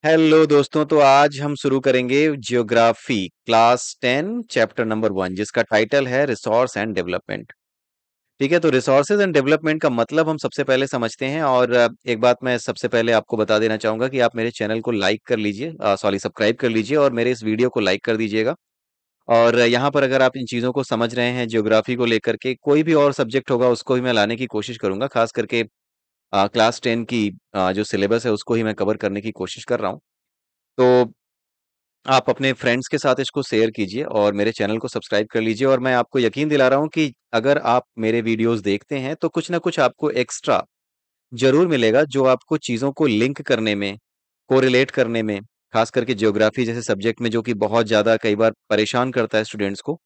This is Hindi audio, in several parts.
हेलो दोस्तों, तो आज हम शुरू करेंगे ज्योग्राफी क्लास 10 चैप्टर नंबर 1 जिसका टाइटल है रिसोर्स एंड डेवलपमेंट। ठीक है, तो रिसोर्सेज एंड डेवलपमेंट का मतलब हम सबसे पहले समझते हैं। और एक बात मैं सबसे पहले आपको बता देना चाहूंगा कि आप मेरे चैनल को लाइक कर लीजिए, सॉरी सब्सक्राइब कर लीजिए और मेरे इस वीडियो को लाइक कर दीजिएगा। और यहाँ पर अगर आप इन चीज़ों को समझ रहे हैं, ज्योग्राफी को लेकर के कोई भी और सब्जेक्ट होगा उसको भी मैं लाने की कोशिश करूंगा, खास करके क्लास 10 की जो सिलेबस है उसको ही मैं कवर करने की कोशिश कर रहा हूँ। तो आप अपने फ्रेंड्स के साथ इसको शेयर कीजिए और मेरे चैनल को सब्सक्राइब कर लीजिए। और मैं आपको यकीन दिला रहा हूँ कि अगर आप मेरे वीडियोस देखते हैं तो कुछ ना कुछ आपको एक्स्ट्रा जरूर मिलेगा, जो आपको चीज़ों को लिंक करने में, कोरिलेट करने में, खास करके ज्योग्राफी जैसे सब्जेक्ट में जो कि बहुत ज़्यादा कई बार परेशान करता है स्टूडेंट्स को,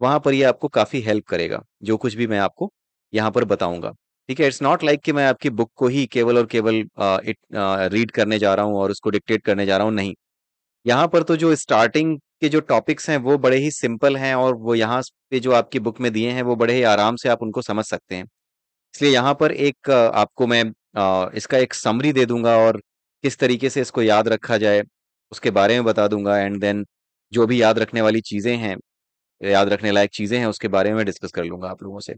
वहां पर ये आपको काफ़ी हेल्प करेगा जो कुछ भी मैं आपको यहाँ पर बताऊंगा। ठीक है, इट्स नॉट लाइक कि मैं आपकी बुक को ही केवल और केवल इट रीड करने जा रहा हूँ और उसको डिक्टेट करने जा रहा हूँ, नहीं। यहाँ पर तो जो स्टार्टिंग के जो टॉपिक्स हैं वो बड़े ही सिंपल हैं, और वो यहाँ पे जो आपकी बुक में दिए हैं वो बड़े ही आराम से आप उनको समझ सकते हैं। इसलिए यहाँ पर एक आपको मैं इसका एक समरी दे दूंगा, और किस तरीके से इसको याद रखा जाए उसके बारे में बता दूंगा। एंड देन जो भी याद रखने वाली चीजें हैं, याद रखने लायक चीजें हैं, उसके बारे में डिस्कस कर लूंगा आप लोगों से।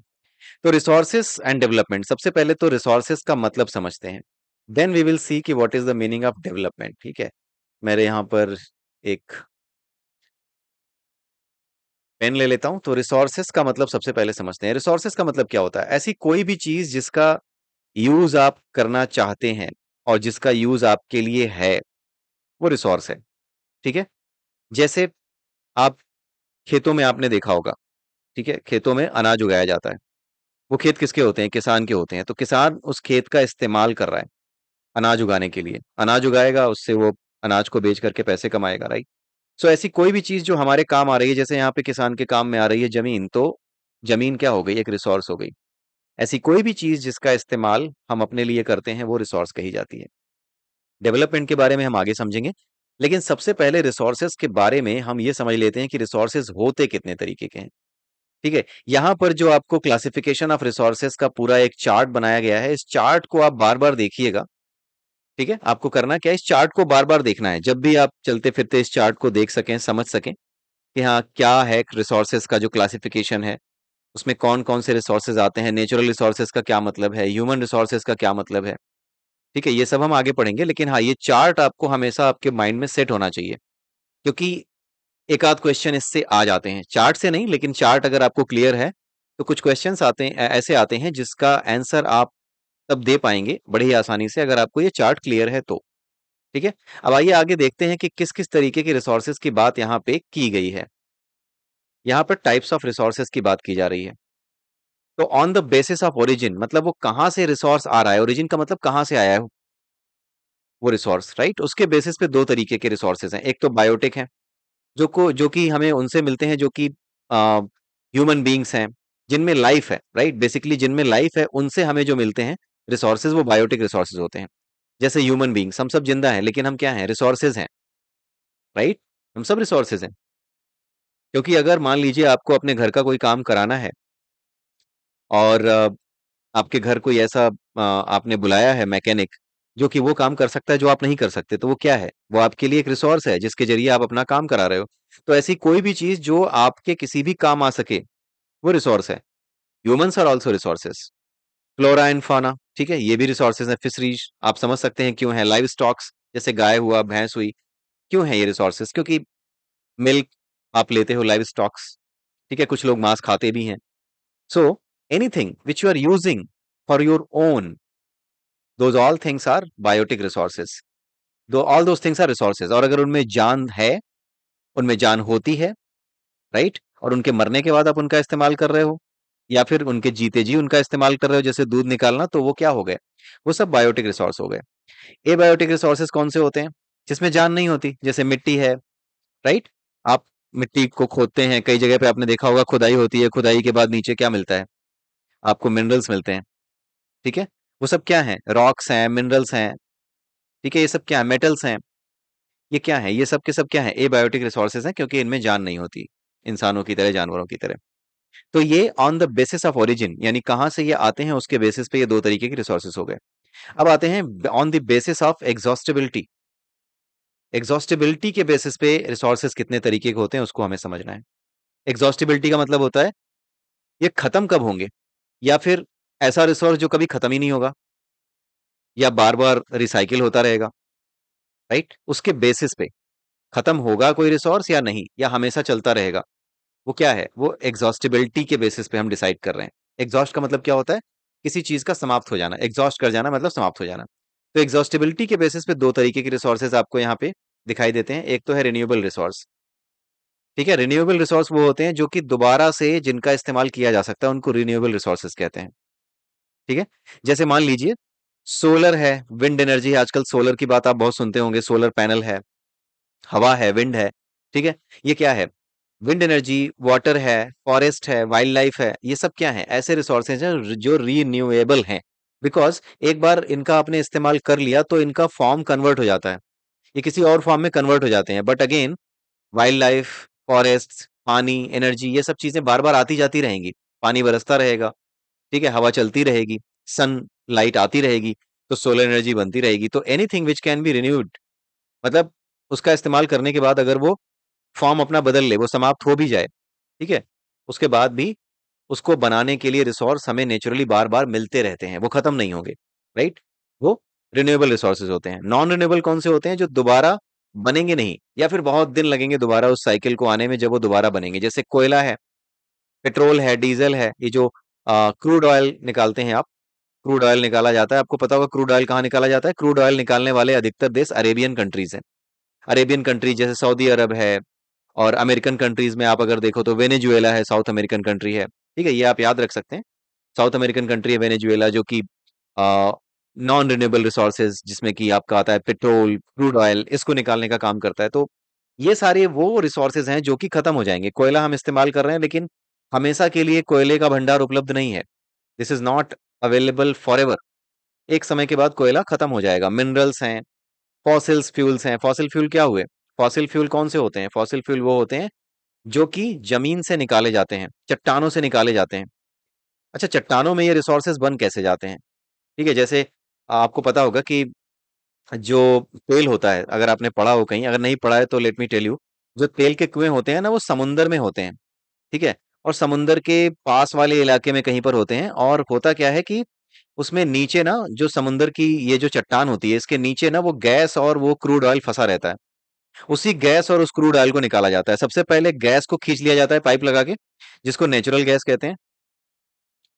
तो रिसोर्सेस एंड डेवलपमेंट, सबसे पहले तो रिसोर्सेस का मतलब समझते हैं, देन वी विल सी कि what is the meaning of development. ठीक है, मेरे यहाँ पर एक पेन ले लेता हूं। तो रिसोर्सेस का मतलब सबसे पहले समझते हैं। रिसोर्सेस का मतलब क्या होता है? ऐसी कोई भी चीज जिसका यूज आप करना चाहते हैं और जिसका यूज आपके लिए है, वो रिसोर्स है। ठीक है, जैसे आप खेतों में आपने देखा होगा, ठीक है, खेतों में अनाज उगाया जाता है। वो खेत किसके होते हैं? किसान के होते हैं। तो किसान उस खेत का इस्तेमाल कर रहा है अनाज उगाने के लिए। अनाज उगाएगा, उससे वो अनाज को बेच करके पैसे कमाएगा, राइट। सो ऐसी कोई भी चीज जो हमारे काम आ रही है, जैसे यहाँ पे किसान के काम में आ रही है जमीन, तो जमीन क्या हो गई? एक रिसोर्स हो गई। ऐसी कोई भी चीज जिसका इस्तेमाल हम अपने लिए करते हैं वो रिसोर्स कही जाती है। डेवलपमेंट के बारे में हम आगे समझेंगे, लेकिन सबसे पहले रिसोर्सेज के बारे में हम ये समझ लेते हैं कि रिसोर्सेज होते कितने तरीके के हैं। ठीक है, यहाँ पर जो आपको क्लासिफिकेशन ऑफ रिसोर्सेज का पूरा एक चार्ट बनाया गया है, इस चार्ट को आप बार बार देखिएगा। ठीक है, आपको करना क्या है? इस चार्ट को बार बार देखना है, जब भी आप चलते फिरते इस चार्ट को देख सकें, समझ सकें कि हाँ क्या है रिसोर्सेज का जो क्लासिफिकेशन है, उसमें कौन कौन से रिसोर्सेज आते हैं, नेचुरल रिसोर्सेज का क्या मतलब है, ह्यूमन रिसोर्सेज का क्या मतलब है। ठीक है, ये सब हम आगे पढ़ेंगे, लेकिन हाँ ये चार्ट आपको हमेशा आपके माइंड में सेट होना चाहिए, क्योंकि एक आध क्वेश्चन इससे आ जाते हैं, चार्ट से नहीं, लेकिन चार्ट अगर आपको क्लियर है तो कुछ क्वेश्चंस आते हैं, ऐसे आते हैं जिसका आंसर आप तब दे पाएंगे बड़े ही आसानी से, अगर आपको ये चार्ट क्लियर है तो। ठीक है, अब आइए आगे देखते हैं कि किस किस तरीके की रिसोर्सेज की बात यहाँ पे की गई है। यहाँ पर टाइप्स ऑफ रिसोर्सेज की बात की जा रही है। तो on the basis of origin, मतलब वो कहाँ से रिसोर्स आ रहा है, ओरिजिन का मतलब कहाँ से आया है वो रिसोर्स, राइट। उसके बेसिस पे दो तरीके के रिसोर्सेज हैं। एक तो बायोटिक है, जो कि हमें उनसे मिलते हैं जो कि ह्यूमन बींग्स हैं, जिनमें लाइफ है, राइट। बेसिकली जिनमें लाइफ है उनसे हमें जो मिलते हैं रिसोर्सेज, वो बायोटिक रिसोर्सेज होते हैं। जैसे ह्यूमन बींग्स, हम सब जिंदा हैं, लेकिन हम क्या हैं? रिसोर्सेज हैं, राइट। हम सब रिसोर्सेज हैं, क्योंकि अगर मान लीजिए आपको अपने घर का कोई काम कराना है, और आपके घर कोई ऐसा आपने बुलाया है मैकेनिक, जो कि वो काम कर सकता है जो आप नहीं कर सकते, तो वो क्या है? वो आपके लिए एक रिसोर्स है जिसके जरिए आप अपना काम करा रहे हो। तो ऐसी कोई भी चीज जो आपके किसी भी काम आ सके, वो रिसोर्स है। Humans are also resources. Flora and fauna, ठीक है, ये भी रिसोर्सेज है। फिशरीज, आप समझ सकते हैं क्यों है। लाइव स्टॉक्स, जैसे गाय हुआ, भैंस हुई, क्यों है ये रिसोर्सेज? क्योंकि मिल्क आप लेते हो, लाइव स्टॉक्स। ठीक है, कुछ लोग मांस खाते भी हैं। So anything which you are using for your own, those all things are biotic resources, दो all those things are resources। और अगर उनमें जान है, उनमें जान होती है, राइट, और उनके मरने के बाद आप उनका इस्तेमाल कर रहे हो, या फिर उनके जीते जी उनका इस्तेमाल कर रहे हो, जैसे दूध निकालना, तो वो क्या हो गए? वो सब बायोटिक रिसोर्स हो गए। एबायोटिक रिसोर्सेज कौन से होते हैं? जिसमें जान नहीं होती, जैसे मिट्टी है, राइट। आप मिट्टी को खोदते हैं, कई जगह पे आपने देखा होगा खुदाई होती है, खुदाई के बाद नीचे क्या मिलता है? आपको मिनरल्स मिलते हैं। ठीक है, वो सब क्या है? रॉक्स हैं, मिनरल्स हैं। ठीक है, ये सब क्या है? मेटल्स हैं। ये क्या है? ये सब के सब क्या है? एबायोटिक रिसोर्सेज हैं, क्योंकि इनमें जान नहीं होती, इंसानों की तरह, जानवरों की तरह। तो ये on the basis of origin, यानी कहाँ से ये आते हैं उसके बेसिस पे ये दो तरीके के रिसोर्सेज हो गए। अब आते हैं on the basis of exhaustibility. Exhaustibility के बेसिस पे रिसोर्सेज कितने तरीके के होते हैं उसको हमें समझना है। एग्जॉस्टिबिलिटी का मतलब होता है ये खत्म कब होंगे, या फिर ऐसा रिसोर्स जो कभी खत्म ही नहीं होगा, या बार बार रिसाइकिल होता रहेगा, राइट? उसके बेसिस पे खत्म होगा कोई रिसोर्स या नहीं, या हमेशा चलता रहेगा, वो क्या है, वो एग्जॉस्टिबिलिटी के बेसिस पे हम डिसाइड कर रहे हैं। एग्जॉस्ट का मतलब क्या होता है, किसी चीज का समाप्त हो जाना, एग्जॉस्ट कर जाना मतलब समाप्त हो जाना। तो एग्जॉस्टिबिलिटी के बेसिस पे दो तरीके के रिसोर्सेज आपको यहाँ पे दिखाई देते हैं। एक तो है रिन्यूएबल रिसोर्स, ठीक है। रिन्यूएबल रिसोर्स वो होते हैं जो कि दोबारा से जिनका इस्तेमाल किया जा सकता है, उनको रिन्यूएबल रिसोर्सेज कहते हैं, ठीक है। जैसे मान लीजिए सोलर है, विंड एनर्जी है, आजकल सोलर की बात आप बहुत सुनते होंगे, सोलर पैनल है, हवा है, विंड है, ठीक है। ये क्या है, विंड एनर्जी, वाटर है, फॉरेस्ट है, वाइल्ड लाइफ है, ये सब क्या है, ऐसे रिसोर्सेज हैं जो रीन्यूएबल हैं। बिकॉज एक बार इनका आपने इस्तेमाल कर लिया तो इनका फॉर्म कन्वर्ट हो जाता है, ये किसी और फॉर्म में कन्वर्ट हो जाते हैं। But again wild life, forest, पानी, एनर्जी, ये सब चीजें बार बार आती जाती रहेंगी, पानी बरसता रहेगा, ठीक है, हवा चलती रहेगी, सन लाइट आती रहेगी, तो सोलर एनर्जी बनती रहेगी। तो anything which can be renewed, मतलब उसका इस्तेमाल करने के बाद अगर वो फॉर्म अपना बदल ले, वो समाप्त हो भी जाए, ठीक है, उसके बाद भी उसको बनाने के लिए रिसोर्स हमें नेचुरली बार बार मिलते रहते हैं, वो खत्म नहीं होंगे, राइट? वो रिन्यूएबल रिसोर्सेज होते हैं। नॉन रिन्यूएबल कौन से होते हैं, जो दोबारा बनेंगे नहीं, या फिर बहुत दिन लगेंगे दोबारा उस साइकिल को आने में जब वो दोबारा बनेंगे। जैसे कोयला है, पेट्रोल है, डीजल है, ये जो क्रूड ऑयल निकालते हैं आप, क्रूड ऑयल निकाला जाता है, आपको पता होगा क्रूड ऑयल कहाँ निकाला जाता है। क्रूड ऑयल निकालने वाले अधिकतर देश अरेबियन कंट्रीज हैं। अरेबियन कंट्रीज जैसे सऊदी अरब है, और अमेरिकन कंट्रीज में आप अगर देखो तो वेनेजुएला है, साउथ अमेरिकन कंट्री है, ठीक है, ये आप याद रख सकते हैं। साउथ अमेरिकन कंट्री है वेनेजुएला, जो कि नॉन रिन्यूएबल रिसोर्सेज, जिसमें कि आपका आता है पेट्रोल, क्रूड ऑयल, इसको निकालने का काम करता है। तो ये सारे वो रिसोर्सेज हैं जो कि खत्म हो जाएंगे। कोयला हम इस्तेमाल कर रहे हैं, लेकिन हमेशा के लिए कोयले का भंडार उपलब्ध नहीं है, this is not available for ever. एक समय के बाद कोयला खत्म हो जाएगा। मिनरल्स हैं, फॉसिल्स फ्यूल्स हैं। फॉसिल फ्यूल क्या हुए, फॉसिल फ्यूल कौन से होते हैं, फॉसिल फ्यूल वो होते हैं जो कि जमीन से निकाले जाते हैं, चट्टानों से निकाले जाते हैं। अच्छा, चट्टानों में ये रिसोर्सेज बन कैसे जाते हैं, ठीक है। जैसे आपको पता होगा कि जो तेल होता है, अगर आपने पढ़ा हो कहीं, अगर नहीं पढ़ा है तो लेट मी टेल यू, जो तेल के कुएं होते हैं ना, वो समुंदर में होते हैं, ठीक है, और समुंदर के पास वाले इलाके में कहीं पर होते हैं। और होता क्या है कि उसमें नीचे ना, जो समुंदर की ये जो चट्टान होती है, इसके नीचे ना वो गैस और वो क्रूड ऑयल फंसा रहता है। उसी गैस और उस क्रूड ऑयल को निकाला जाता है। सबसे पहले गैस को खींच लिया जाता है पाइप लगा के, जिसको नेचुरल गैस कहते हैं,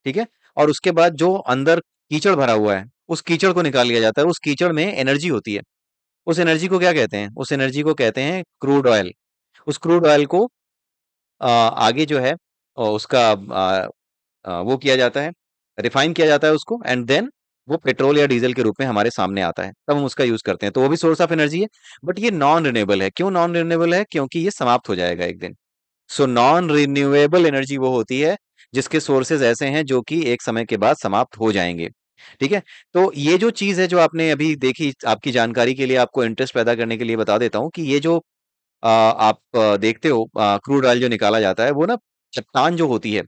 ठीक है। और उसके बाद जो अंदर कीचड़ भरा हुआ है, उस कीचड़ को निकाल लिया जाता है। उस कीचड़ में एनर्जी होती है, उस एनर्जी को क्या कहते हैं, उस एनर्जी को कहते हैं क्रूड ऑयल। उस क्रूड ऑयल को आगे जो है उसका वो किया जाता है, रिफाइन किया जाता है उसको, एंड देन वो पेट्रोल या डीजल के रूप में हमारे सामने आता है, तब हम उसका यूज करते हैं। तो वो भी सोर्स ऑफ एनर्जी है, बट ये नॉन रिन्यूएबल है। क्यों नॉन रिन्यूएबल है, क्योंकि ये समाप्त हो जाएगा एक दिन। सो नॉन रिन्यूएबल एनर्जी वो होती है जिसके सोर्सेज ऐसे हैं जो कि एक समय के बाद समाप्त हो जाएंगे, ठीक है। तो ये जो चीज है जो आपने अभी देखी, आपकी जानकारी के लिए, आपको इंटरेस्ट पैदा करने के लिए बता देता हूँ कि ये जो आप देखते हो क्रूड ऑयल जो निकाला जाता है, वो ना चट्टान जो होती है,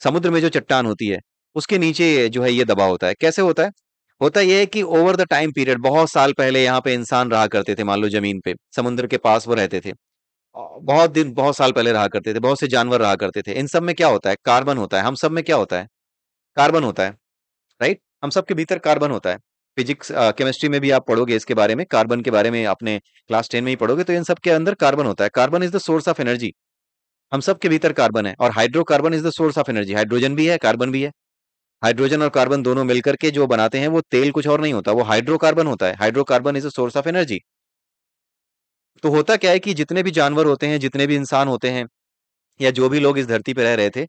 समुद्र में जो चट्टान होती है, उसके नीचे जो है ये दबा होता है। कैसे होता है, होता यह है कि ओवर द टाइम पीरियड, बहुत साल पहले यहाँ पे इंसान रहा करते थे, मान लो जमीन पे, समुद्र के पास वो रहते थे, बहुत दिन, बहुत साल पहले रहा करते थे, बहुत से जानवर रहा करते थे। इन सब में क्या होता है, कार्बन होता है। हम सब में क्या होता है, कार्बन होता है, राइट? हम सब के भीतर कार्बन होता है। फिजिक्स, केमिस्ट्री में भी आप पढ़ोगे इसके बारे में, कार्बन के बारे में आपने क्लास 10 में ही पढ़ोगे। तो इन सब के अंदर कार्बन होता है। Carbon is the source of energy. हम सब के भीतर कार्बन है, और hydrocarbon is the source of energy. Hydrogen भी है, कार्बन भी है। हाइड्रोजन और कार्बन दोनों मिलकर के जो बनाते हैं वो तेल कुछ और नहीं होता, वो हाइड्रोकार्बन होता है। Hydrocarbon is the source of energy. तो होता क्या है कि जितने भी जानवर होते हैं, जितने भी इंसान होते हैं, या जो भी लोग इस धरती पे रह रहे थे,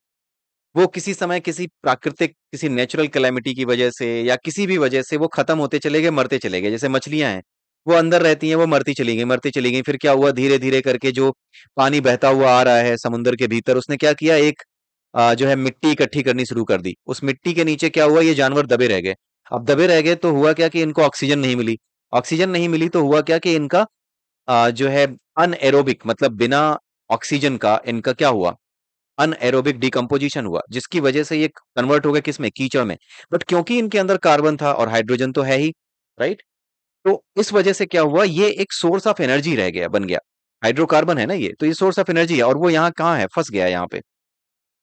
वो किसी समय किसी प्राकृतिक, किसी नेचुरल कैलेमिटी की वजह से या किसी भी वजह से वो खत्म होते चले गए, मरते चले गए। जैसे मछलियां हैं, वो अंदर रहती हैं, वो मरती चली गई, मरती चली गई। फिर क्या हुआ, धीरे धीरे करके जो पानी बहता हुआ आ रहा है समुद्र के भीतर, उसने क्या किया, एक जो है मिट्टी इकट्ठी करनी शुरू कर दी। उस मिट्टी के नीचे क्या हुआ, ये जानवर दबे रह गए। अब दबे रह गए तो हुआ क्या कि इनको ऑक्सीजन नहीं मिली। ऑक्सीजन नहीं मिली तो हुआ क्या कि इनका जो है अनएरोबिक, मतलब बिना ऑक्सीजन का इनका क्या हुआ, अनएरोबिक डिकम्पोजिशन हुआ, जिसकी वजह से ये कन्वर्ट हो गए किसमें, कीचड़ में। बट क्योंकि इनके अंदर कार्बन था और हाइड्रोजन तो है ही, राइट, तो इस वजह से क्या हुआ, ये एक सोर्स ऑफ एनर्जी रह गया, बन गया। हाइड्रोकार्बन है ना ये, तो ये सोर्स ऑफ एनर्जी है, और वो यहाँ कहाँ है, फंस गया यहाँ पे।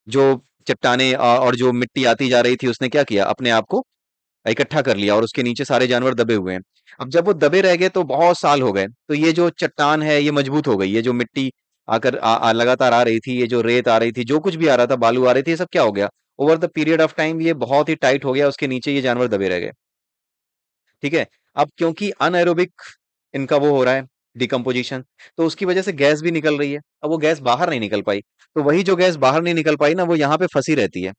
जो चट्टाने और जो मिट्टी आती जा रही थी, उसने क्या किया, अपने आप को इकट्ठा कर लिया, और उसके नीचे सारे जानवर दबे हुए हैं। अब जब वो दबे रह गए तो बहुत साल हो गए, तो ये जो चट्टान है ये मजबूत हो गई, ये जो मिट्टी आकर लगातार आ रही थी, ये जो रेत आ रही थी, जो कुछ भी आ रहा था, बालू आ रही थी, ये सब क्या हो गया, over the period of time ये बहुत ही टाइट हो गया, उसके नीचे ये जानवर दबे रह गए। ठीक है। अब क्योंकि अनएरोबिक इनका वो हो रहा है, डिकम्पोजिशन, तो उसकी वजह से गैस भी निकल रही है। अब वो गैस बाहर नहीं निकल पाई, तो वही जो गैस बाहर नहीं निकल पाई ना, वो यहाँ पे फंसी रहती है।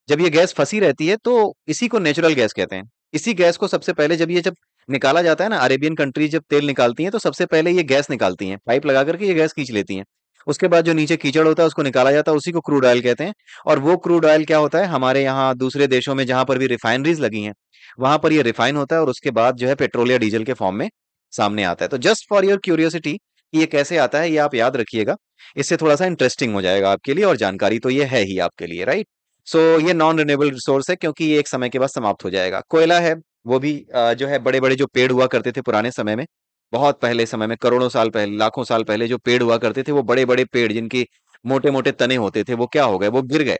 जब ये गैस फंसी रहती है तो इसी को नेचुरल गैस कहते हैं। इसी गैस को सबसे पहले जब निकाला जाता है ना, अरेबियन कंट्रीज जब तेल निकालती हैं तो सबसे पहले ये गैस निकालती हैं, पाइप लगा करके ये गैस खींच लेती हैं। उसके बाद जो नीचे कीचड़ होता है उसको निकाला जाता है, उसी को क्रूड ऑयल कहते हैं। और वो क्रूड ऑयल क्या होता है, हमारे यहाँ दूसरे देशों में जहां पर भी रिफाइनरीज लगी हैं, वहां पर ये रिफाइन होता है, और उसके बाद जो है पेट्रोल या डीजल के फॉर्म में सामने आता है। तो जस्ट फॉर योर क्यूरियोसिटी कि ये कैसे आता है, ये आप याद रखिएगा। इससे थोड़ा सा इंटरेस्टिंग हो जाएगा आपके लिए, और जानकारी तो ये है ही आपके लिए, राइट। सो ये नॉन रिन्यूएबल रिसोर्स है, क्योंकि ये एक समय के बाद समाप्त हो जाएगा। कोयला है, वो भी जो है बड़े बड़े जो पेड़ हुआ करते थे पुराने समय में, बहुत पहले समय में, करोड़ों साल पहले, लाखों साल पहले जो पेड़ हुआ करते थे, वो बड़े बड़े पेड़ जिनके मोटे मोटे तने होते थे, वो क्या हो गए, वो गिर गए।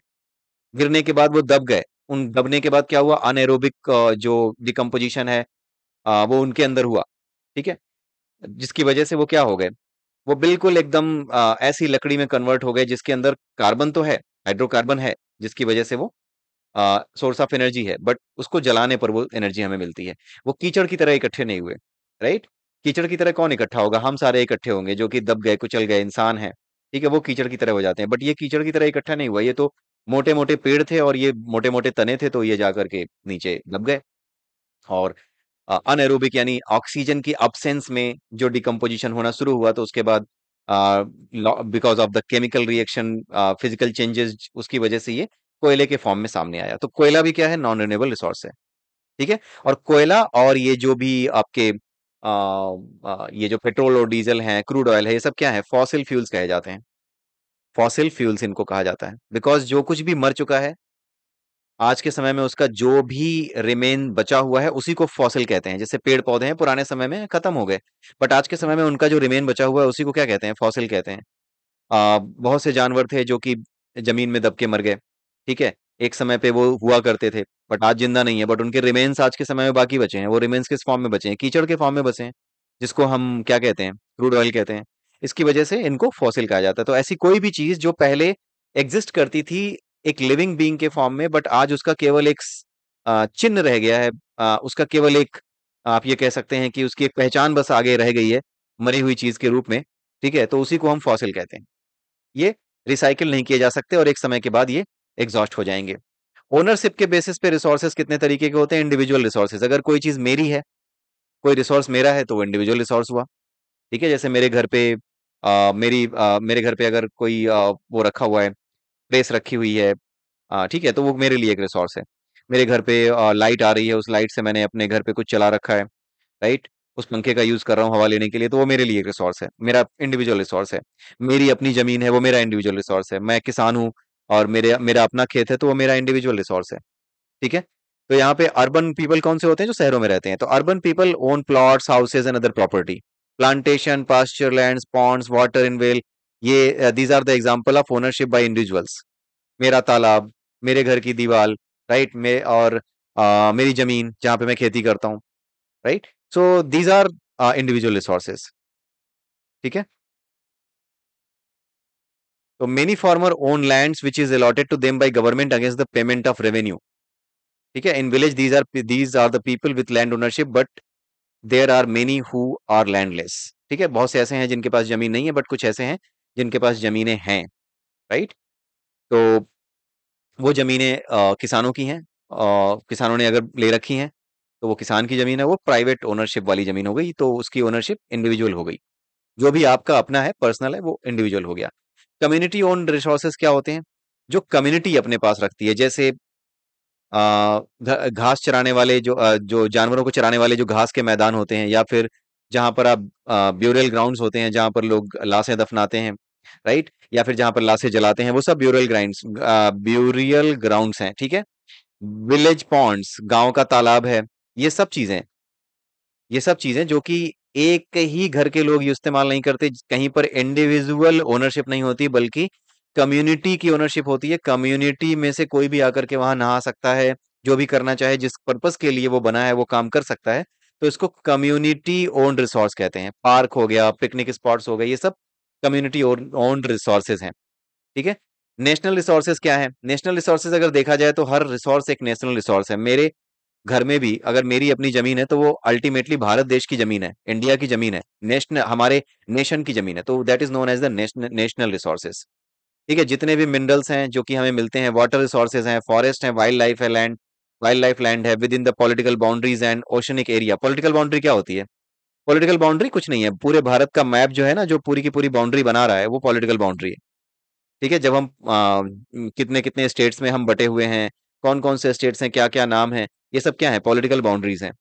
गिरने के बाद वो दब गए। उन दबने के बाद क्या हुआ, अनएरोबिक जो डिकम्पोजिशन है, वो उनके अंदर हुआ। ठीक है। जिसकी वजह से वो क्या हो गए, वो बिल्कुल एकदम ऐसी लकड़ी में कन्वर्ट हो गए जिसके अंदर कार्बन तो है, हाइड्रोकार्बन है, जिसकी वजह से वो सोर्स ऑफ एनर्जी है, बट उसको जलाने पर वो एनर्जी हमें मिलती है। वो कीचड़ की तरह इकट्ठे नहीं हुए, राइट। कीचड़ की तरह कौन इकट्ठा होगा, हम सारे इकट्ठे होंगे जो कि दब गए, कुचल गए इंसान हैं। ठीक है, वो कीचड़ की तरह हो जाते हैं, बट ये कीचड़ की तरह इकट्ठा नहीं हुआ, ये तो मोटे मोटे पेड़ थे, और ये मोटे मोटे तने थे, तो ये जाकर के नीचे दब गए। और अनएरोबिक यानी ऑक्सीजन की अब्सेंस में जो डिकम्पोजिशन होना शुरू हुआ, तो उसके बाद because of the chemical reaction, physical changes, उसकी वजह से ये कोयले के फॉर्म में सामने आया। तो कोयला भी क्या है, नॉन रिन्यूएबल रिसोर्स है। ठीक है। और कोयला और ये जो भी आपके ये जो पेट्रोल और डीजल है, क्रूड ऑयल है, ये सब क्या है, फॉसिल फ्यूल्स कहे जाते हैं। फॉसिल फ्यूल्स इनको कहा जाता है, बिकॉज जो कुछ भी मर चुका है आज के समय में, उसका जो भी रिमेन बचा हुआ है उसी को फॉसिल कहते हैं। जैसे पेड़ पौधे हैं, पुराने समय में खत्म हो गए, बट आज के समय में उनका जो रिमेन बचा हुआ है उसी को क्या कहते हैं, फॉसिल कहते हैं। बहुत से जानवर थे जो कि जमीन में दब के मर गए। ठीक है। एक समय पे वो हुआ करते थे, बट आज जिंदा नहीं है, बट उनके रिमेन्स आज के समय में बाकी बचे हैं। वो रिमेन्स किस फॉर्म में बचे हैं, कीचड़ के फॉर्म में बचे हैं, जिसको हम क्या कहते हैं, क्रूड ऑयल कहते हैं। इसकी वजह से इनको फॉसिल कहा जाता है। तो ऐसी कोई भी चीज जो पहले एग्जिस्ट करती थी एक लिविंग बीइंग के फॉर्म में, बट आज उसका केवल एक चिन्ह रह गया है, उसका केवल एक, आप ये कह सकते हैं कि उसकी एक पहचान बस आगे रह गई है, मरी हुई चीज के रूप में। ठीक है, तो उसी को हम फॉसिल कहते हैं। ये रिसाइकिल नहीं किए जा सकते, और एक समय के बाद ये एग्जॉस्ट हो जाएंगे। ओनरशिप के बेसिस पे रिसोर्सेज कितने तरीके के होते हैं, इंडिविजुअल रिसोर्सेज। अगर कोई चीज मेरी है, कोई रिसोर्स मेरा है, तो वो इंडिविजुअल रिसोर्स हुआ। ठीक है। जैसे मेरे घर पे मेरे घर पे अगर कोई वो रखा हुआ है, प्रेस रखी हुई है, ठीक है, तो वो मेरे लिए एक रिसोर्स है। मेरे घर पे लाइट आ रही है, उस लाइट से मैंने अपने घर पे कुछ चला रखा है, राइट। उस पंखे का यूज कर रहा हूँ हवा लेने के लिए, तो वो मेरे लिए एक रिसोर्स है, मेरा इंडिविजुअल रिसोर्स है। मेरी अपनी जमीन है, वो मेरा इंडिविजुअल रिसोर्स है। मैं किसान हूँ और मेरे मेरा अपना खेत है, तो वो मेरा इंडिविजुअल रिसोर्स है। ठीक है। तो यहाँ पे अर्बन पीपल कौन से होते हैं, जो शहरों में रहते हैं। तो urban people own plots, houses and other property, plantation, pasture lands, ponds, water in well, ये these are the example of ownership by individuals. मेरा तालाब, मेरे घर की दीवार, राइट, मे और मेरी जमीन जहाँ पे मैं खेती करता हूँ, right. So these are individual resources. ठीक है। तो many farmer own lands which is allotted to them by government against the payment of revenue. ठीक है। In village these are the people with land ownership, but there are many who are landless. ठीक है। बहुत से ऐसे हैं जिनके पास जमीन नहीं है, बट कुछ ऐसे हैं जिनके पास जमीनें हैं, राइट। तो वो जमीनें किसानों की हैं, किसानों ने अगर ले रखी हैं, तो वो किसान की जमीन है, वो प्राइवेट ओनरशिप वाली जमीन हो गई, तो उसकी ओनरशिप इंडिविजुअल हो गई। जो भी आपका अपना है, पर्सनल है, वो इंडिविजुअल हो गया। कम्युनिटी ओन्ड रिसोर्सेज क्या होते हैं, जो कम्युनिटी अपने पास रखती है। जैसे घास चराने वाले जो जानवरों को चराने वाले जो घास के मैदान होते हैं, या फिर जहां पर आप ब्यूरल ग्राउंड्स होते हैं जहां पर लोग लाशें दफनाते हैं, राइट, या फिर जहां पर लाशें जलाते हैं, वो सब ब्यूरियल ग्राउंड्स हैं। ठीक है। विलेज पॉन्ड्स, गांव का तालाब है, ये सब चीजें ये सब चीजें जो कि एक ही घर के लोग ये इस्तेमाल नहीं करते, कहीं पर इंडिविजुअल ओनरशिप नहीं होती, बल्कि कम्युनिटी की ओनरशिप होती है। कम्युनिटी में से कोई भी आकर के वहां नहा सकता है, जो भी करना चाहे, जिस पर्पस के लिए वो बना है वो काम कर सकता है। तो इसको कम्युनिटी ओन्ड रिसोर्स कहते हैं। पार्क हो गया, पिकनिक स्पॉट्स हो गए, ये सब कम्युनिटी ओन्ड रिसोर्सेज हैं। ठीक है। नेशनल रिसोर्सेज क्या है? नेशनल रिसोर्सेज अगर देखा जाए तो हर रिसोर्स एक नेशनल रिसोर्स है। मेरे घर में भी अगर मेरी अपनी जमीन है तो वो अल्टीमेटली भारत देश की जमीन है, इंडिया की जमीन है, नेशनल हमारे नेशन की जमीन है, तो that is known as the national resources. ठीक है। जितने भी मिनरल्स हैं जो कि हमें मिलते हैं, वाटर रिसोर्सेज हैं, फॉरेस्ट है, वाइल्ड लाइफ लैंड है, with in the political boundaries and oceanic area. Political boundary क्या होती है? पॉलिटिकल बाउंड्री कुछ नहीं है, पूरे भारत का मैप जो है ना, जो पूरी की पूरी बाउंड्री बना रहा है, वो पॉलिटिकल बाउंड्री है। ठीक है। जब हम कितने कितने स्टेट्स में हम बटे हुए हैं, कौन कौन से स्टेट्स हैं, क्या क्या नाम है, ये सब क्या है? पॉलिटिकल बाउंड्रीज हैं।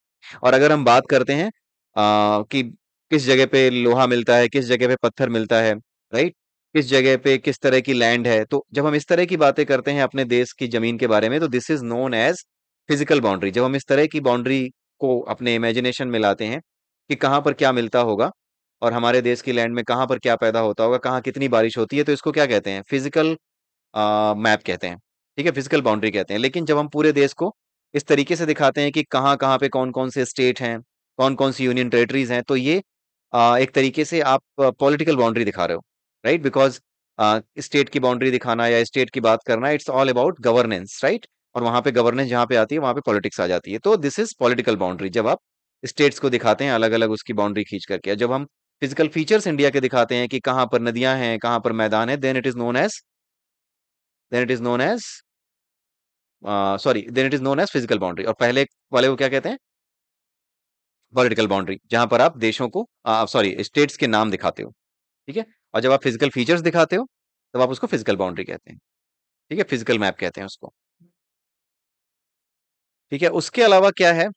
और अगर हम बात करते हैं कि किस जगह पे लोहा मिलता है, किस जगह पे पत्थर मिलता है, राइट, किस जगह पे किस तरह की लैंड है, तो जब हम इस तरह की बातें करते हैं अपने देश की जमीन के बारे में, तो this is known as physical boundary. जब हम इस तरह की बाउंड्री को अपने इमेजिनेशन में लाते हैं कि कहाँ पर क्या मिलता होगा, और हमारे देश की लैंड में कहाँ पर क्या पैदा होता होगा, कहाँ कितनी बारिश होती है, तो इसको क्या कहते हैं? फिजिकल मैप कहते हैं। ठीक है, फिजिकल बाउंड्री कहते हैं। लेकिन जब हम पूरे देश को इस तरीके से दिखाते हैं कि कहाँ कहाँ पे कौन कौन से स्टेट हैं, कौन कौन सी यूनियन टेरिटरीज हैं, तो ये एक तरीके से आप पॉलिटिकल बाउंड्री दिखा रहे हो, राइट। बिकॉज स्टेट की बाउंड्री दिखाना या स्टेट की बात करना, it's all about governance, right. और वहां पे गवर्नेंस जहां पे आती है वहां पे पॉलिटिक्स आ जाती है। तो दिस इज पॉलिटिकल बाउंड्री, जब आप स्टेट्स को दिखाते हैं अलग अलग उसकी बाउंड्री खींच करके। जब हम फिजिकल फीचर्स इंडिया के दिखाते हैं कि कहाँ पर नदियां हैं, कहाँ पर मैदान है, then it is known as then it is known as physical boundary. और पहले वाले को क्या कहते हैं? पॉलिटिकल बाउंड्री, जहां पर आप देशों को स्टेट्स के नाम दिखाते हो। ठीक है। और जब आप फिजिकल फीचर्स दिखाते हो तब आप उसको फिजिकल बाउंड्री कहते हैं। ठीक है, फिजिकल मैप कहते हैं उसको। ठीक है। उसके अलावा क्या है?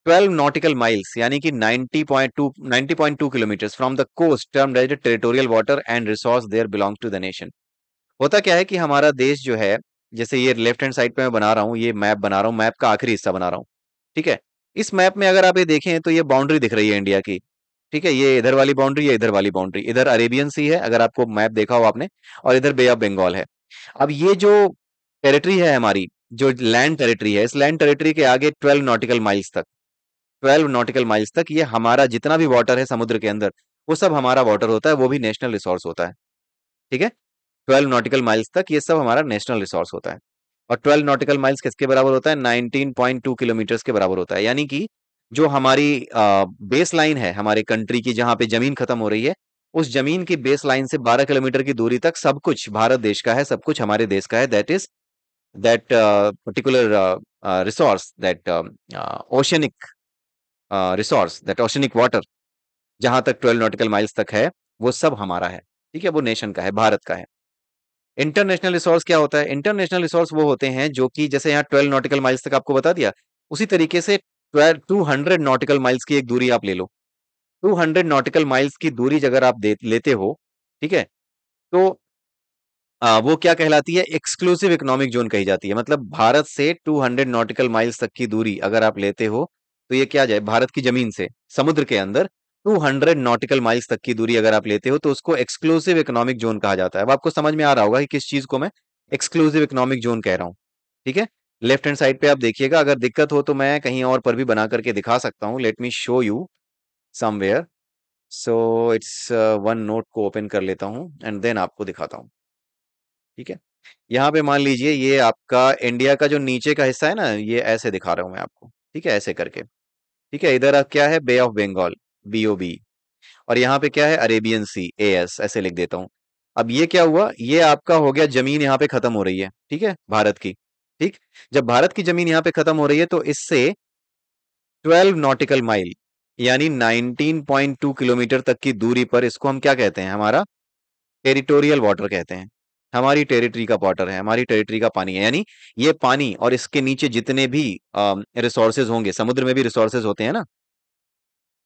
12 नॉटिकल माइल्स, यानी कि 90.2 kilometre from the coast, termed as territorial water and resource there belong to the nation. होता क्या है कि हमारा देश जो है, जैसे ये लेफ्ट हैंड साइड पे मैं बना रहा हूँ, ये मैप बना रहा हूँ, मैप का आखिरी हिस्सा बना रहा हूँ। ठीक है। इस मैप में अगर आप ये देखें तो ये बाउंड्री दिख रही है इंडिया की। ठीक है, ये इधर वाली बाउंड्री, ये इधर वाली बाउंड्री, इधर अरेबियन सी है अगर आपको मैप देखा हो आपने, और इधर बे ऑफ बंगाल है। अब ये जो टेरिटरी है हमारी, जो लैंड टेरिटरी है, इस लैंड टेरिटरी के आगे 12 नॉटिकल माइल्स तक, 12 नॉटिकल माइल्स तक ये हमारा जितना भी वाटर है समुद्र के अंदर, वो सब हमारा वाटर होता है, वो भी नेशनल रिसोर्स होता है। ठीक है। 12 नॉटिकल माइल्स तक ये सब हमारा नेशनल रिसोर्स होता है। और 12 नॉटिकल माइल्स किसके बराबर होता है? 19.2 किलोमीटर के बराबर होता है। यानी कि जो हमारी बेस लाइन है हमारे कंट्री की, जहां पे जमीन खत्म हो रही है, उस जमीन की बेस लाइन से 12 किलोमीटर की दूरी तक सब कुछ भारत देश का है, सब कुछ हमारे देश का है। That particular resource, that oceanic resource, that oceanic water, जहां तक 12 नॉटिकल माइल्स तक है, वो सब हमारा है। ठीक है, वो नेशन का है, भारत का है। इंटरनेशनल रिसोर्स क्या होता है? इंटरनेशनल रिसोर्स वो होते हैं जो कि, जैसे यहाँ 12 नॉटिकल माइल्स तक आपको बता दिया, उसी तरीके से 200 नॉटिकल माइल्स की एक दूरी आप ले लो। 200 नॉटिकल माइल्स की दूरी अगर आप लेते हो, ठीक है, तो वो क्या कहलाती है? एक्सक्लूसिव इकोनॉमिक जोन कही जाती है। मतलब भारत से 200 नॉटिकल माइल्स तक की दूरी अगर आप लेते हो, तो ये क्या जाए, भारत की जमीन से समुद्र के अंदर 200 नॉटिकल माइल्स तक की दूरी अगर आप लेते हो, तो उसको एक्सक्लूसिव इकोनॉमिक जोन कहा जाता है। अब आपको समझ में आ रहा होगा कि किस चीज को मैं एक्सक्लूसिव इकोनॉमिक जोन कह रहा हूँ। ठीक है। लेफ्ट हैंड साइड पे आप देखिएगा, अगर दिक्कत हो तो मैं कहीं और पर भी बना करके दिखा सकता हूँ। Let me show you somewhere. So it's one note को ओपन कर लेता हूँ एंड देन आपको दिखाता हूँ। ठीक है। यहाँ पे मान लीजिए ये आपका इंडिया का जो नीचे का हिस्सा है ना, ये ऐसे दिखा रहा हूँ मैं आपको। ठीक है, ऐसे करके। ठीक है, इधर अब क्या है? बे ऑफ बंगाल, BOB। और यहाँ पे क्या है? अरेबियन सी, AS, ऐसे लिख देता हूँ। अब ये क्या हुआ? ये आपका हो गया, जमीन यहाँ पे खत्म हो रही है, ठीक है, भारत की। ठीक। जब भारत की जमीन यहाँ पे खत्म हो रही है, तो इससे 12 नॉटिकल माइल, यानी 19.2 किलोमीटर तक की दूरी पर, इसको हम क्या कहते हैं? हमारा टेरिटोरियल वाटर कहते हैं। हमारी टेरिटरी का वाटर है, हमारी टेरिटरी का पानी है। यानी ये पानी और इसके नीचे जितने भी रिसोर्सेज होंगे, समुद्र में भी रिसोर्सेज होते हैं ना,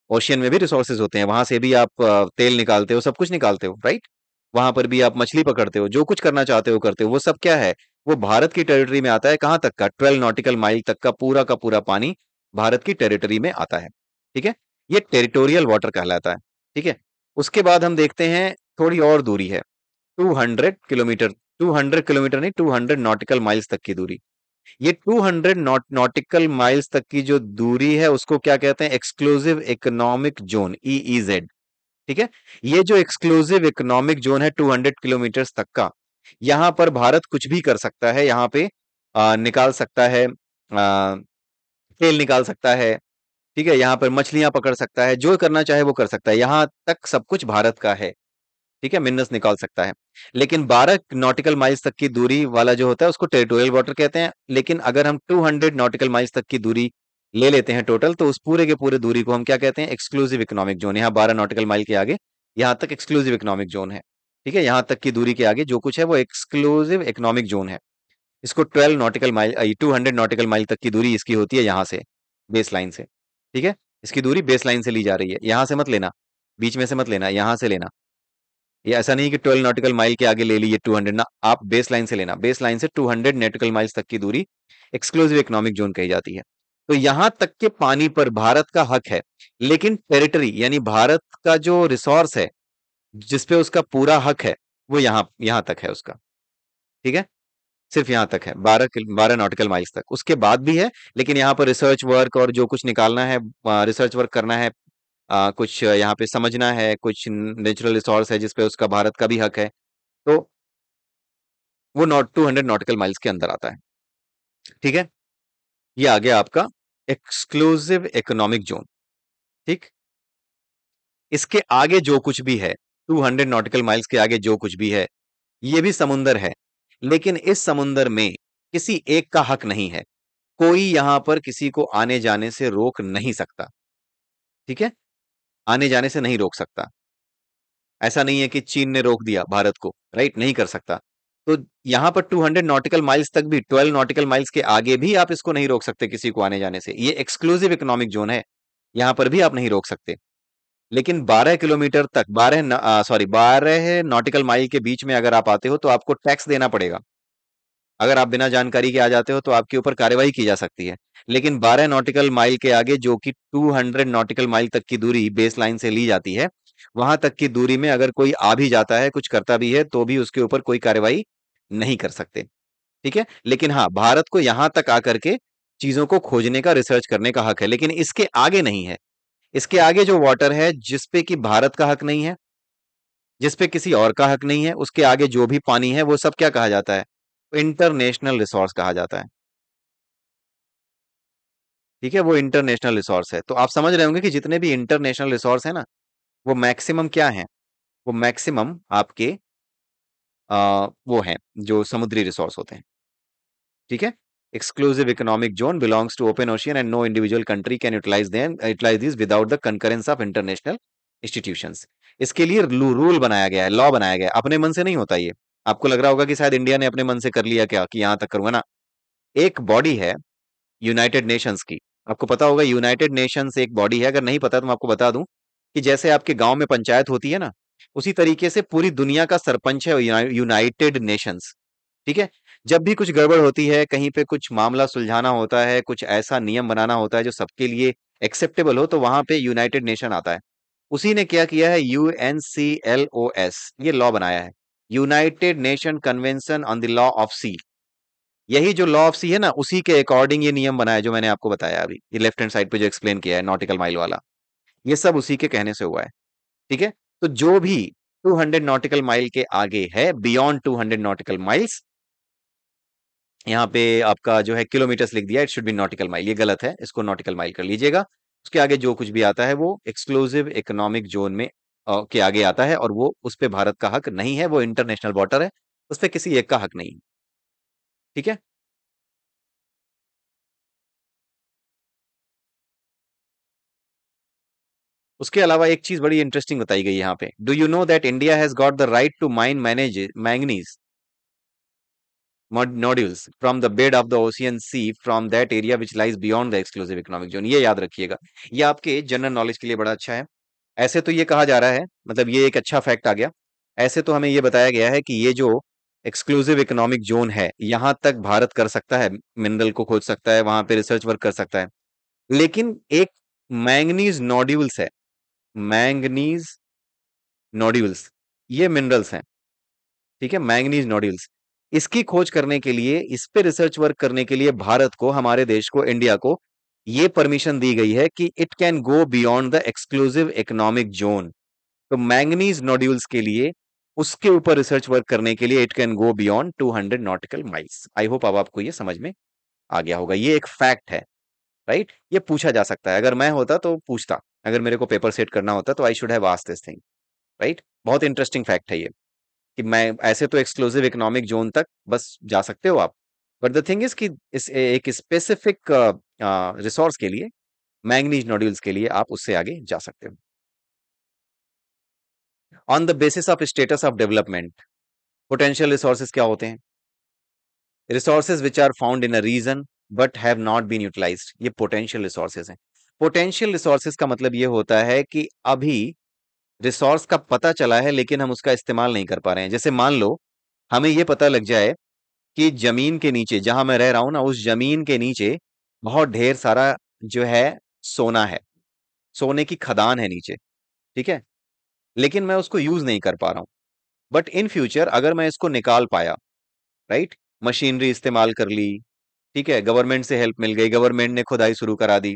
ओशियन में भी रिसोर्सेज होते हैं, वहां से भी आप तेल निकालते हो, सब कुछ निकालते हो, राइट। वहां पर भी आप मछली पकड़ते हो, जो कुछ करना चाहते हो करते हो, वो सब क्या है? वो भारत की टेरिटरी में आता है। कहाँ तक का? 12 नॉटिकल माइल तक का पूरा पानी भारत की टेरिटरी में आता है। ठीक है, ये टेरिटोरियल वाटर कहलाता है। ठीक है, उसके बाद हम देखते हैं थोड़ी और दूरी है, 200 किलोमीटर। 200 किलोमीटर नहीं, 200 नॉटिकल माइल्स तक की दूरी। ये 200 नॉटिकल माइल्स तक की जो दूरी है उसको क्या कहते हैं? Exclusive economic zone, EEZ। ठीक है, ये जो एक्सक्लूसिव इकोनॉमिक जोन है 200 किलोमीटर तक का, यहां पर भारत कुछ भी कर सकता है। यहाँ पे निकाल सकता है, तेल निकाल सकता है। ठीक है, यहाँ पर मछलियां पकड़ सकता है, जो करना चाहे वो कर सकता है, यहाँ तक सब कुछ भारत का है। ठीक है, मिनरल्स निकाल सकता है। लेकिन 12 नॉटिकल माइल्स तक की दूरी वाला जो होता है उसको टेरिटोरियल वाटर कहते हैं। लेकिन अगर हम 200 नॉटिकल माइल्स तक की दूरी ले लेते हैं टोटल, तो उस पूरे के पूरे दूरी को हम क्या कहते हैं? Exclusive economic zone. यहाँ 12 नॉटिकल माइल के आगे यहाँ तक एक्सक्लूसिव इकोनॉमिक जोन है। ठीक है, यहाँ तक की दूरी के आगे जो कुछ है वो एक्सक्लूसिव इकोनॉमिक जोन है। इसको 12 नॉटिकल माइल, 200 नॉटिकल माइल तक की दूरी इसकी होती है यहाँ से, बेस लाइन से। ठीक है, इसकी दूरी बेस लाइन से ली जा रही है, यहाँ से मत लेना, बीच में से मत लेना, यहाँ से लेना। ये ऐसा नहीं कि 12 नॉटिकल माइल के आगे ले ली ये 200 ना, आप बेस लाइन से लेना। बेस लाइन से 200 नॉटिकल माइल्स तक की दूरी एक्सक्लूसिव इकोनॉमिक जोन कही जाती है। तो यहां तक के पानी पर भारत का हक है, लेकिन टेरिटरी यानी भारत का जो रिसोर्स है जिसपे उसका पूरा हक है, वो यहाँ यहाँ तक है उसका। ठीक है, सिर्फ यहाँ तक है, 12 नॉटिकल माइल्स तक। उसके बाद भी है, लेकिन यहाँ पर रिसर्च वर्क और जो कुछ निकालना है, रिसर्च वर्क करना है, कुछ यहाँ पे समझना है, कुछ नेचुरल रिसोर्स है जिसपे उसका भारत का भी हक है, तो वो 200 नॉटिकल माइल्स के अंदर आता है। ठीक है, ये आ गया आपका एक्सक्लूसिव इकोनॉमिक जोन। ठीक, इसके आगे जो कुछ भी है, 200 नॉटिकल माइल्स के आगे जो कुछ भी है, ये भी समुंदर है। लेकिन इस समुंदर में किसी एक का हक नहीं है, कोई यहां पर किसी को आने जाने से रोक नहीं सकता। ठीक है, आने जाने से नहीं रोक सकता। ऐसा नहीं है कि चीन ने रोक दिया भारत को, राइट, नहीं कर सकता। तो यहां पर 200 नॉटिकल माइल्स तक भी, 12 नॉटिकल माइल्स के आगे भी आप इसको नहीं रोक सकते किसी को आने जाने से। ये एक्सक्लूसिव इकोनॉमिक जोन है, यहां पर भी आप नहीं रोक सकते। लेकिन 12 किलोमीटर तक, 12 नॉटिकल माइल के बीच में अगर आप आते हो तो आपको टैक्स देना पड़ेगा। अगर आप बिना जानकारी के आ जाते हो तो आपके ऊपर कार्रवाई की जा सकती है। लेकिन 12 नॉटिकल माइल के आगे, जो कि 200 नॉटिकल माइल तक की दूरी बेस लाइन से ली जाती है, वहां तक की दूरी में अगर कोई आ भी जाता है, कुछ करता भी है, तो भी उसके ऊपर कोई कार्रवाई नहीं कर सकते। ठीक है, लेकिन हाँ, भारत को यहां तक आकर के चीजों को खोजने का, रिसर्च करने का हक है, लेकिन इसके आगे नहीं है। इसके आगे जो वाटर है जिसपे कि भारत का हक नहीं है, जिसपे किसी और का हक नहीं है, उसके आगे जो भी पानी है वो सब क्या कहा जाता है? इंटरनेशनल रिसोर्स कहा जाता है। ठीक है, वो इंटरनेशनल रिसोर्स है। तो आप समझ रहे होंगे कि जितने भी इंटरनेशनल रिसोर्स है ना, वो मैक्सिमम क्या है? वो मैक्सिमम आपके वो हैं जो समुद्री रिसोर्स होते हैं। ठीक है, exclusive economic zone belongs to open ocean and no individual country can utilise this without the concurrence of international institutions. इसके लिए रूल बनाया गया है, लॉ बनाया गया है, अपने मन से नहीं होता ये। आपको लग रहा होगा कि शायद इंडिया ने अपने मन से कर लिया क्या, कि यहां तक करूंगा ना। एक बॉडी है यूनाइटेड नेशंस की, आपको पता होगा यूनाइटेड नेशंस एक बॉडी है। अगर नहीं पता तो मैं आपको बता दूं कि जैसे आपके गांव में पंचायत होती है ना, उसी तरीके से पूरी दुनिया का सरपंच है यूनाइटेड नेशंस। ठीक है, जब भी कुछ गड़बड़ होती है, कहीं पे कुछ मामला सुलझाना होता है, कुछ ऐसा नियम बनाना होता है जो सबके लिए एक्सेप्टेबल हो, तो वहां पे यूनाइटेड नेशन आता है। उसी ने क्या किया है? UNCLOS, ये लॉ बनाया है, United Nation Convention on the Law of Sea. यही जो लॉ ऑफ सी है ना, उसी के अकॉर्डिंग ये नियम बनाया जो मैंने आपको बताया अभी, ये लेफ्ट हैंड साइड पे जो एक्सप्लेन किया है नॉटिकल माइल वाला, ये सब उसी के कहने से हुआ है। ठीक है, तो जो भी 200 नॉटिकल माइल के आगे है, बियॉन्ड 200 नॉटिकल माइल्स, यहाँ पे आपका जो है किलोमीटर्स लिख दिया, it should be nautical mile, ये गलत है, इसको नॉटिकल माइल कर लीजिएगा। उसके आगे जो कुछ भी आता है वो एक्सक्लूसिव इकोनॉमिक जोन में के आगे आता है, और वो उस पे भारत का हक नहीं है, वो इंटरनेशनल वाटर है, उस पे किसी एक का हक नहीं है। ठीक है, उसके अलावा एक चीज बड़ी इंटरेस्टिंग बताई गई है यहाँ पे, do you know that India has got the right to mine manage manganese nodules from the bed of the ocean sea from that area which lies beyond the exclusive economic zone। ये याद रखिएगा, ये आपके जनरल नॉलेज के लिए बड़ा अच्छा है। ऐसे तो ये कहा जा रहा है, मतलब ये एक अच्छा फैक्ट आ गया। ऐसे तो हमें ये बताया गया है कि ये जो एक्सक्लूसिव इकोनॉमिक जोन है, यहां तक भारत कर सकता है, मिनरल को खोज सकता है, वहां पे रिसर्च वर्क कर सकता है। लेकिन एक मैंगनीज नोड्यूल्स है, मैंगनीज नोड्यूल्स, ये मिनरल्स हैं, ठीक है, मैंगनीज नोड्यूल्स। इसकी खोज करने के लिए, इस पे रिसर्च वर्क करने के लिए भारत को, हमारे देश को, इंडिया को ये परमिशन दी गई है कि it can go beyond the exclusive economic zone. तो मैंगनीज नोड्यूल्स के लिए, उसके ऊपर रिसर्च वर्क करने के लिए it can go beyond 200 nautical miles. I hope अब आपको ये समझ में आ गया होगा, ये एक फैक्ट है, राइट। ये पूछा जा सकता है, अगर मैं होता तो पूछता, अगर मेरे को पेपर सेट करना होता तो I should have asked this thing, right. बहुत इंटरेस्टिंग फैक्ट है ये, कि मैं ऐसे तो एक्सक्लूसिव इकोनॉमिक जोन तक बस जा सकते हो आप, बट द थिंग इज कि इस एक स्पेसिफिक रिसोर्स के लिए, मैंगनीज नोड्यूल्स के लिए आप उससे आगे जा सकते हो। On the basis of status of development, potential resources क्या होते हैं? Resources which are found in a region but have not been utilised, ये पोटेंशियल रिसोर्सेज हैं। पोटेंशियल रिसोर्सेज का मतलब ये होता है कि अभी रिसोर्स का पता चला है लेकिन हम उसका इस्तेमाल नहीं कर पा रहे हैं। जैसे मान लो हमें ये पता लग जाए कि जमीन के नीचे, जहां मैं रह रहा हूं ना, उस जमीन के नीचे बहुत ढेर सारा जो है सोना है, सोने की खदान है नीचे, ठीक है, लेकिन मैं उसको यूज नहीं कर पा रहा हूं। बट इन फ्यूचर अगर मैं इसको निकाल पाया, राइट, मशीनरी इस्तेमाल कर ली, ठीक है, गवर्नमेंट से हेल्प मिल गई, गवर्नमेंट ने खुदाई शुरू करा दी,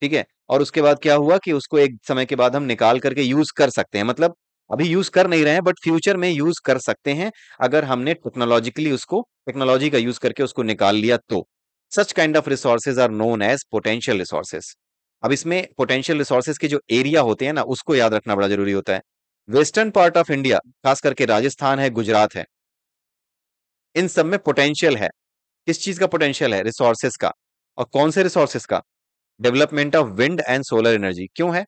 ठीक है, और उसके बाद क्या हुआ कि उसको एक समय के बाद हम निकाल करके यूज कर सकते हैं, मतलब अभी यूज कर नहीं रहे हैं बट फ्यूचर में यूज कर सकते हैं, अगर हमने टेक्नोलॉजिकली उसको, टेक्नोलॉजी का यूज करके उसको निकाल लिया तो। Such kind of resources are known as potential resources. अब इसमें पोटेंशियल रिसोर्सेज के जो एरिया होते हैं ना, उसको याद रखना बड़ा जरूरी होता है। वेस्टर्न पार्ट ऑफ इंडिया, खास करके राजस्थान है, गुजरात है, इन सब में पोटेंशियल है। किस चीज का पोटेंशियल है? रिसोर्सेज का। और कौन से रिसोर्सेज का? Development of wind and solar energy. क्यों है?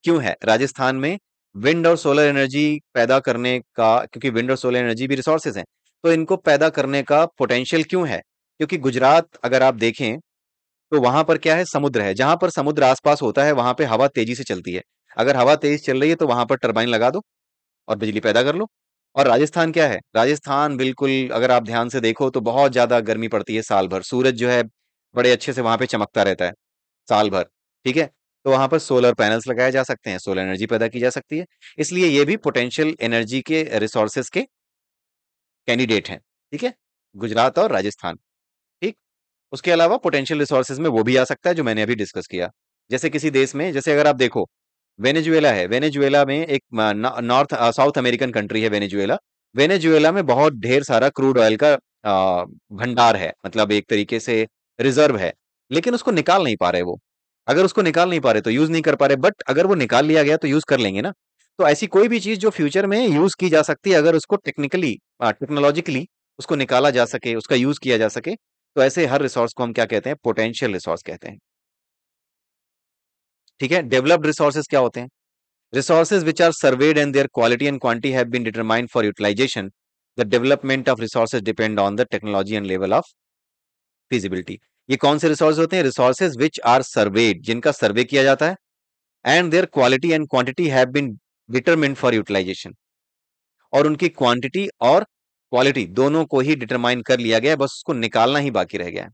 क्यों है राजस्थान में विंड और सोलर एनर्जी पैदा करने का? क्योंकि विंड और सोलर एनर्जी भी रिसोर्सेज हैं, तो इनको पैदा करने का पोटेंशियल क्यों है? क्योंकि गुजरात अगर आप देखें तो वहां पर क्या है? समुद्र है, जहां पर समुद्र आसपास होता है वहां पे हवा तेजी से चलती है। अगर हवा तेज चल रही है तो वहां पर टरबाइन लगा दो और बिजली पैदा कर लो। और राजस्थान क्या है? राजस्थान बिल्कुल, अगर आप ध्यान से देखो तो बहुत ज्यादा गर्मी पड़ती है साल भर, सूरज जो है बड़े अच्छे से वहां पे चमकता रहता है साल भर, ठीक है, तो वहां पर सोलर पैनल्स लगाए जा सकते हैं, सोलर एनर्जी पैदा की जा सकती है। इसलिए ये भी पोटेंशियल एनर्जी के रिसोर्सेस के कैंडिडेट हैं, ठीक है, गुजरात और राजस्थान, ठीक। उसके अलावा पोटेंशियल रिसोर्सेज में वो भी आ सकता है जो मैंने अभी डिस्कस किया। जैसे किसी देश में, जैसे अगर आप देखो वेनेजुएला है, वेनेजुएला में एक नॉर्थ साउथ अमेरिकन कंट्री है वेनेजुएला। वेनेजुएला में बहुत ढेर सारा क्रूड ऑयल का भंडार है, मतलब एक तरीके से रिजर्व है, लेकिन उसको निकाल नहीं पा रहे वो। अगर उसको निकाल नहीं पा रहे तो यूज नहीं कर पा रहे, बट अगर वो निकाल लिया गया तो यूज कर लेंगे ना। तो ऐसी कोई भी चीज जो फ्यूचर में यूज की जा सकती है, अगर उसको टेक्निकली, टेक्नोलॉजिकली उसको निकाला जा सके, उसका यूज किया जा सके, तो ऐसे हर रिसोर्स को हम क्या कहते हैं? पोटेंशियल रिसोर्स कहते हैं, ठीक है। डेवलप्ड रिसोर्सेज क्या होते हैं? Resources which are surveyed and their quality and quantity have been determined for utilization. The development of resources depend on the technology and level of feasibility. ये कौन से रिसोर्स होते हैं? रिसोर्सेज विच आर सर्वेड, जिनका सर्वे किया जाता है, and their quality and quantity have been determined for utilisation, और उनकी क्वांटिटी और क्वालिटी दोनों को ही डिटरमाइन कर लिया गया है, बस उसको निकालना ही बाकी रह गया है।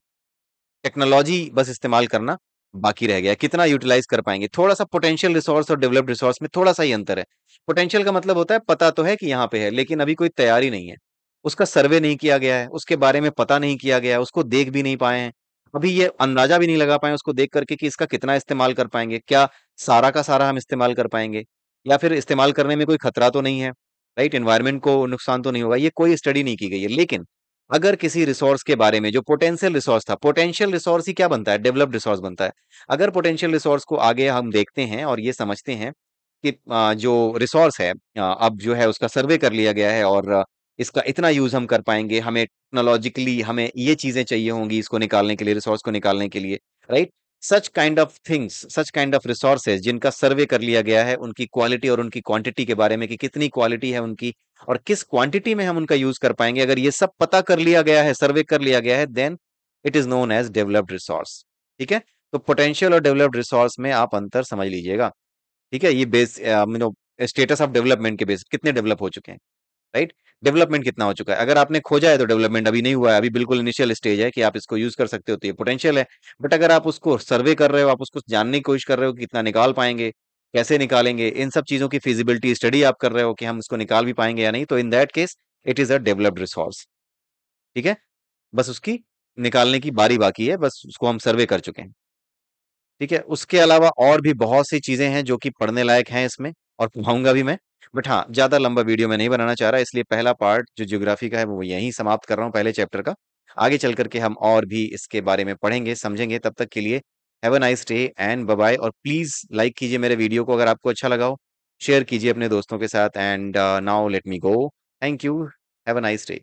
टेक्नोलॉजी बस इस्तेमाल करना बाकी रह गया है। कितना यूटिलाइज कर पाएंगे? थोड़ा सा पोटेंशियल रिसोर्स और डेवलप्ड रिसोर्स में थोड़ा सा ही अंतर है। पोटेंशियल का मतलब होता है पता तो है कि यहाँ पे है, लेकिन अभी कोई तैयारी नहीं है, उसका सर्वे नहीं किया गया है, उसके बारे में पता नहीं किया गया है, उसको देख भी नहीं पाए हैं, अभी ये अंदाजा भी नहीं लगा पाए उसको देख करके कि इसका कितना इस्तेमाल कर पाएंगे, क्या सारा का सारा हम इस्तेमाल कर पाएंगे, या फिर इस्तेमाल करने में कोई खतरा तो नहीं है, राइट, एनवायरमेंट को नुकसान तो नहीं होगा, ये कोई स्टडी नहीं की गई है। लेकिन अगर किसी रिसोर्स के बारे में, जो पोटेंशियल रिसोर्स था, पोटेंशियल रिसोर्स ही क्या बनता है? डेवलप्ड रिसोर्स बनता है। अगर पोटेंशियल रिसोर्स को आगे हम देखते हैं और ये समझते हैं कि जो रिसोर्स है अब जो है उसका सर्वे कर लिया गया है, और इसका इतना यूज हम कर पाएंगे, हमें टेक्नोलॉजिकली हमें ये चीजें चाहिए होंगी इसको निकालने के लिए, रिसोर्स को निकालने के लिए, right. Such kind of things, such kind of resources जिनका सर्वे कर लिया गया है, उनकी क्वालिटी और उनकी क्वांटिटी के बारे में कि कितनी क्वालिटी है उनकी और किस क्वांटिटी में हम उनका यूज कर पाएंगे, अगर ये सब पता कर लिया गया है, सर्वे कर लिया गया है, then it is known as developed resource, ठीक है। तो पोटेंशियल और डेवलप्ड रिसोर्स में आप अंतर समझ लीजिएगा, ठीक है। ये बेस स्टेटस ऑफ डेवलपमेंट के बेस कितने डेवलप हो चुके हैं, राइट? डेवलपमेंट कितना हो चुका है? अगर आपने खोजा है तो डेवलपमेंट अभी नहीं हुआ है, अभी बिल्कुल इनिशियल स्टेज है कि आप इसको यूज़ कर सकते हो, तो ये पोटेंशियल है। बट अगर आप उसको सर्वे कर रहे हो, आप उसको जानने की कोशिश कर रहे हो कि कितना निकाल पाएँगे, कैसे निकालेंगे, इन सब चीज़ों की फिज़िबिलिटी स्टडी आप कर रहे हो कि हम इसको निकाल भी पाएँगे या नहीं, तो in that case it is a developed resource. ठीक है? बस उसकी निकालने की बारी बाकी है, बस उसको हम सर्वे कर चुके हैं। ठीक है? उसके अलावा और भी बहुत सी चीज़ें हैं जो कि पढ़ने लायक हैं इसमें और पढ़ाऊँगा भी मैं। बट हाँ, ज़्यादा लंबा वीडियो मैं नहीं बनाना चाह रहा, इसलिए पहला पार्ट जो ज्योग्राफी का है वो यहीं समाप्त कर रहा हूँ पहले चैप्टर का। आगे चल कर के हम और भी इसके बारे में पढ़ेंगे, समझेंगे। तब तक के लिए have a nice day and bye bye, और प्लीज़ लाइक कीजिए मेरे वीडियो को अगर आपको अच्छा लगा हो, शेयर कीजिए अपने दोस्तों के साथ, and now let me go. Thank you. Have a nice day.